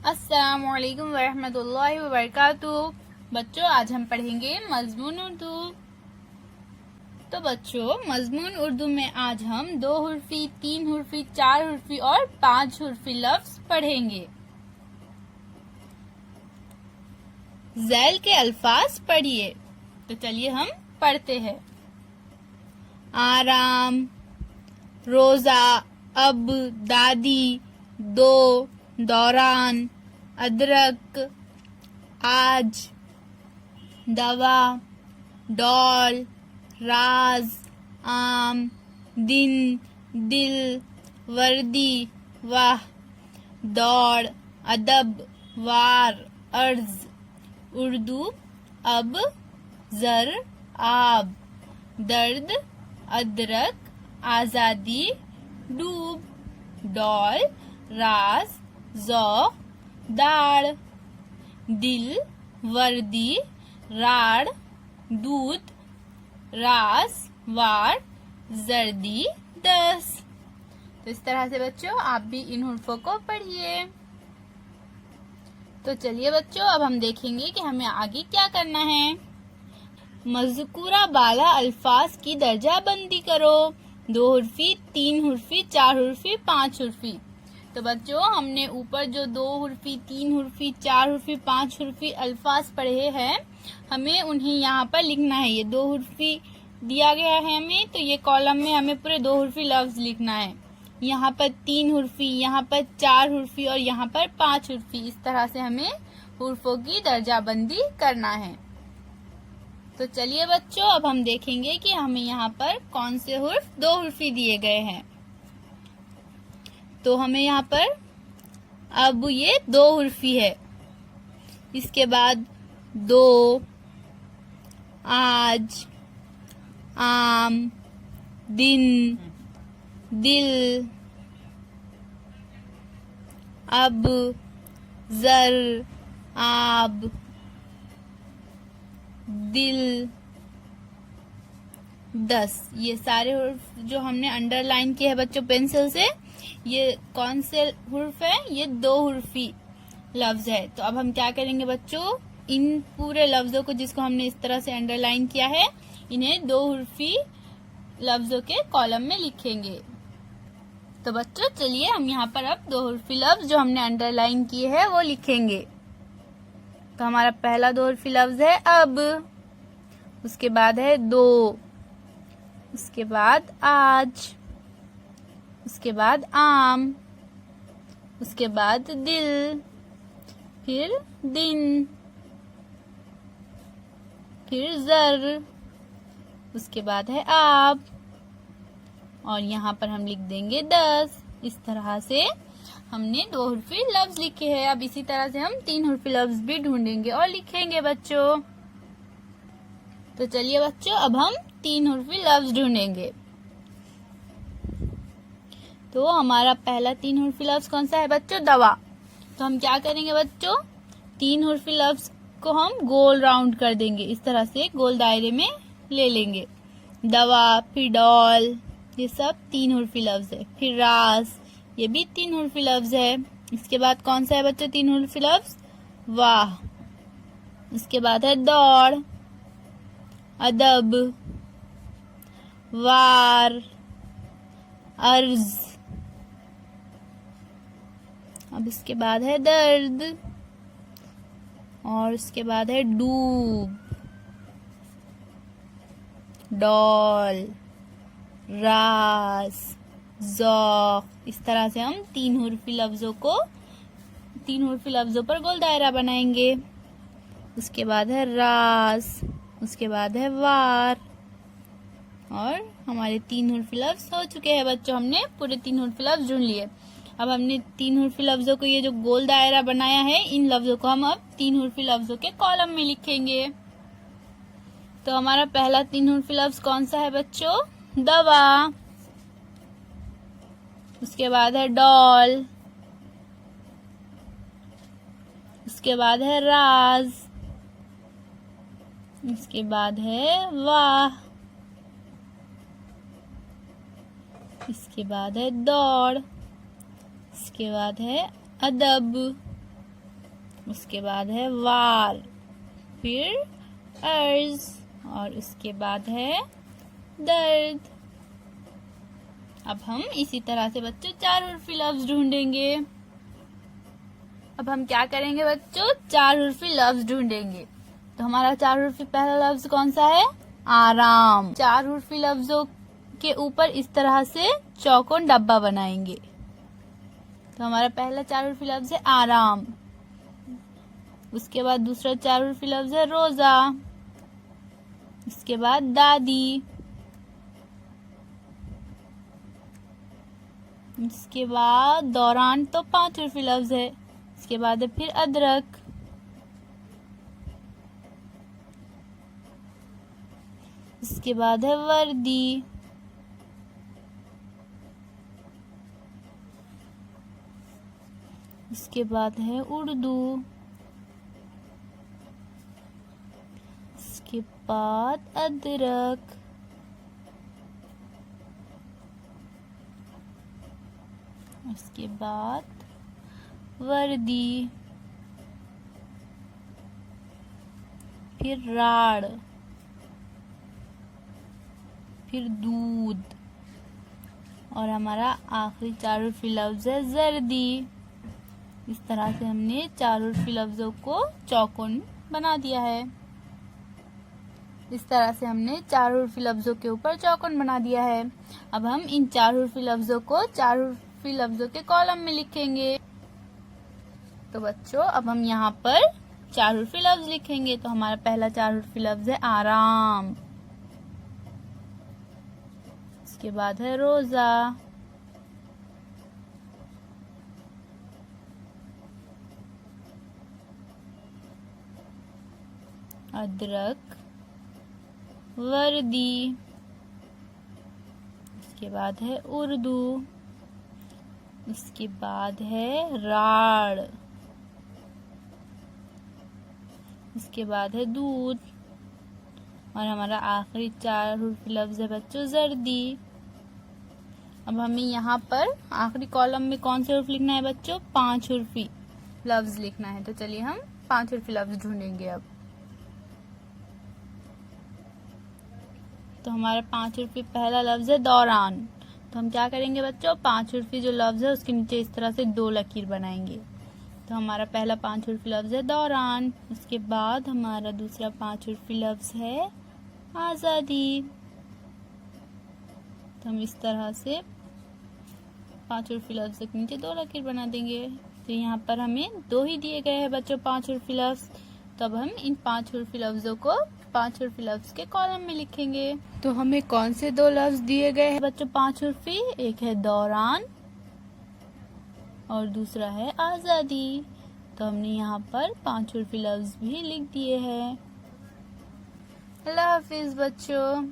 अस्सलामुअलैकुम वरहमतुल्लाहि वबरकातुहू। बच्चों, आज हम पढ़ेंगे मजमून उर्दू। तो बच्चों, मजमून उर्दू में आज हम 2 हुर्फी, 3 हुर्फी, 4 हुर्फी और 5 हुर्फी लफ्ज पढ़ेंगे। ज़ैल के अल्फाज पढ़िए। तो चलिए हम पढ़ते हैं। आराम, रोजा, अब, दादी, दो, दौरान, अदरक, आज, दवा, डॉल, राज, आम, दिन, दिल, वर्दी, वाह, दौड़, अदब, वार, अर्ज, उर्दू, अब, जर, आब, दर्द, अदरक, आजादी, डूब, डॉल, राज, ज़ौक़, दाढ़, दिल, वर्दी, राड़, दूध, रास, वार, जर्दी, 10। तो इस तरह से बच्चों आप भी इन हुर्फों को पढ़िए। तो चलिए बच्चों, अब हम देखेंगे कि हमें आगे क्या करना है। मज़कूरा बाला अल्फाज की दर्जा बंदी करो। 2 हुर्फी, 3 हुर्फी, 4 हुर्फी, 5 हुर्फी। तो बच्चों, हमने ऊपर जो 2 हुर्फी, 3 हुर्फी, 4 हुर्फी, 5 हुर्फी अल्फाज पढ़े हैं, हमें उन्हें यहाँ पर लिखना है। ये 2 हुर्फी दिया गया है हमें, तो ये कॉलम में हमें पूरे 2 हुर्फी लफ्ज लिखना है। यहाँ पर 3 हुर्फी, यहाँ पर 4 हुर्फी और यहाँ पर 5 हुर्फी। इस तरह से हमें हुर्फों की दर्जाबंदी करना है। तो चलिए बच्चों, अब हम देखेंगे कि हमें यहाँ पर कौन से हुर्फ 2 हुर्फी दिए गए हैं। तो हमें यहाँ पर अब ये 2 हुर्फी है। इसके बाद दो, आज, आम, दिन, दिल, अब, जर, आब, दिल, 10। ये सारे हुर्फ जो हमने अंडरलाइन किए हैं बच्चों पेंसिल से, ये कौन से हुर्फ है? ये 2 हुर्फी लफ्ज है। तो अब हम क्या करेंगे बच्चों, इन पूरे लफ्जों को जिसको हमने इस तरह से अंडरलाइन किया है, इन्हें 2 हुर्फी लफ्जों के कॉलम में लिखेंगे। तो बच्चों चलिए हम यहाँ पर अब 2 हुर्फी लफ्ज जो हमने अंडरलाइन किए हैं वो लिखेंगे। तो हमारा पहला 2 हुर्फी लफ्ज है अब, उसके बाद है दो, उसके बाद आज, उसके बाद आम, उसके बाद दिल, फिर दिन, फिर जर, उसके बाद है आप, और यहाँ पर हम लिख देंगे 10। इस तरह से हमने 2 हुर्फी लफ्ज लिखे हैं। अब इसी तरह से हम 3 हुर्फी लफ्ज भी ढूंढेंगे और लिखेंगे बच्चों। तो चलिए बच्चों, अब हम 3 हुर्फी लफ्ज ढूंढेंगे। तो हमारा पहला 3 हुर्फी लफ्ज कौन सा है बच्चों? दवा। तो हम क्या करेंगे बच्चों, 3 हुर्फी लफ्ज को हम गोल राउंड कर देंगे। इस तरह से गोल दायरे में ले लेंगे। दवा, फिर डॉल, ये सब 3 हुर्फी लफ्ज है। फिर रास, ये भी 3 हुर्फी लफ्ज है। इसके बाद कौन सा है बच्चों 3 हुर्फी लफ्ज? वाह। इसके बाद है दौड़, अदब, वार, अर्ज, अब इसके बाद है दर्द, और उसके बाद है डूब, डॉल, रास, ज़ौक़। इस तरह से हम 3 हुर्फी लफ्जों पर गोल दायरा बनाएंगे। उसके बाद है रास, उसके बाद है वार, और हमारे 3 हुर्फी लफ्ज हो चुके हैं बच्चों। हमने पूरे 3 हुर्फी लफ्ज ढूंढ लिए। अब हमने 3 हुर्फी लफ्जों को, ये जो गोल दायरा बनाया है, इन लफ्जों को हम अब 3 हुर्फी लफ्जों के कॉलम में लिखेंगे। तो हमारा पहला 3 हुर्फी लफ्ज कौन सा है बच्चों? दवा। उसके बाद है डॉल, उसके बाद है राज, उसके बाद है वाह, इसके बाद है दौड़, इसके बाद है अदब, उसके बाद है वार, फिर अर्ज, और उसके बाद है दर्द। अब हम इसी तरह से बच्चों 4 उर्फी लफ्ज ढूंढेंगे। अब हम क्या करेंगे बच्चों, 4 उर्फी लफ्ज ढूंढेंगे। तो हमारा 4 उर्फी पहला लफ्ज कौन सा है, आराम। 4 उर्फी लफ्जों के ऊपर इस तरह से चौकोन डब्बा बनाएंगे। तो हमारा पहला 4 उर्फी लफ्ज है आराम। उसके बाद दूसरा 4 उर्फी लफ्ज है रोजा। उसके बाद दादी। इसके बाद दौरान तो 5 उर्फी लफ्ज है। इसके बाद है फिर अदरक। इसके बाद है वर्दी। इसके बाद है उर्दू। इसके बाद अदरक। उसके बाद वर्दी, फिर राड़, फिर दूध, और हमारा आखिरी 4 उर्फी लफ्ज है जर्दी। इस तरह से हमने 4 उर्फी लफ्जों को चौकोन बना दिया है। इस तरह से हमने 4 उर्फी लफ्जों के ऊपर चौकोन बना दिया है। अब हम इन 4 उर्फी लफ्जों को 4 उर्फी लफ्जों के कॉलम में लिखेंगे। तो बच्चों अब हम यहाँ पर 4 उर्फी लफ्ज लिखेंगे। तो हमारा पहला 4 उर्फी लफ्ज है आराम। इसके बाद है रोजा। अदरक, वर्दी। इसके बाद है उर्दू। उसके बाद है राड़। इसके बाद है दूध, और हमारा आखिरी 4 उर्फी लफ्ज है बच्चों जर्दी। अब हमें यहाँ पर आखिरी कॉलम में कौन से उर्फ लिखना है बच्चों, 5 उर्फी लफ्ज लिखना है। तो चलिए हम 5 उर्फी लफ्ज ढूंढेंगे। अब तो हमारा 5 उर्फी पहला लफ्ज है दौरान। तो हम क्या करेंगे बच्चों, 5 उर्फी जो लफ्ज है उसके नीचे इस तरह से 2 लकीर बनाएंगे। तो हमारा पहला 5 उर्फी लफ्ज है दौरान। उसके बाद हमारा दूसरा 5 उर्फी लफ्ज है आजादी। तो हम इस तरह से 5 उर्फी लफ्ज के नीचे 2 लकीर बना देंगे। तो यहाँ पर हमें 2 ही दिए गए हैं बच्चों 5 उर्फी लफ्ज। तब हम इन 5 उर्फी लफ्जों को 5 उर्फी लफ्ज के कॉलम में लिखेंगे। तो हमें कौन से 2 लफ्ज दिए गए हैं बच्चों 5 उर्फी, एक है दौरान और दूसरा है आजादी। तो हमने यहाँ पर 5 उर्फी लफ्ज भी लिख दिए हैं। अल्लाह हाफिज बच्चों।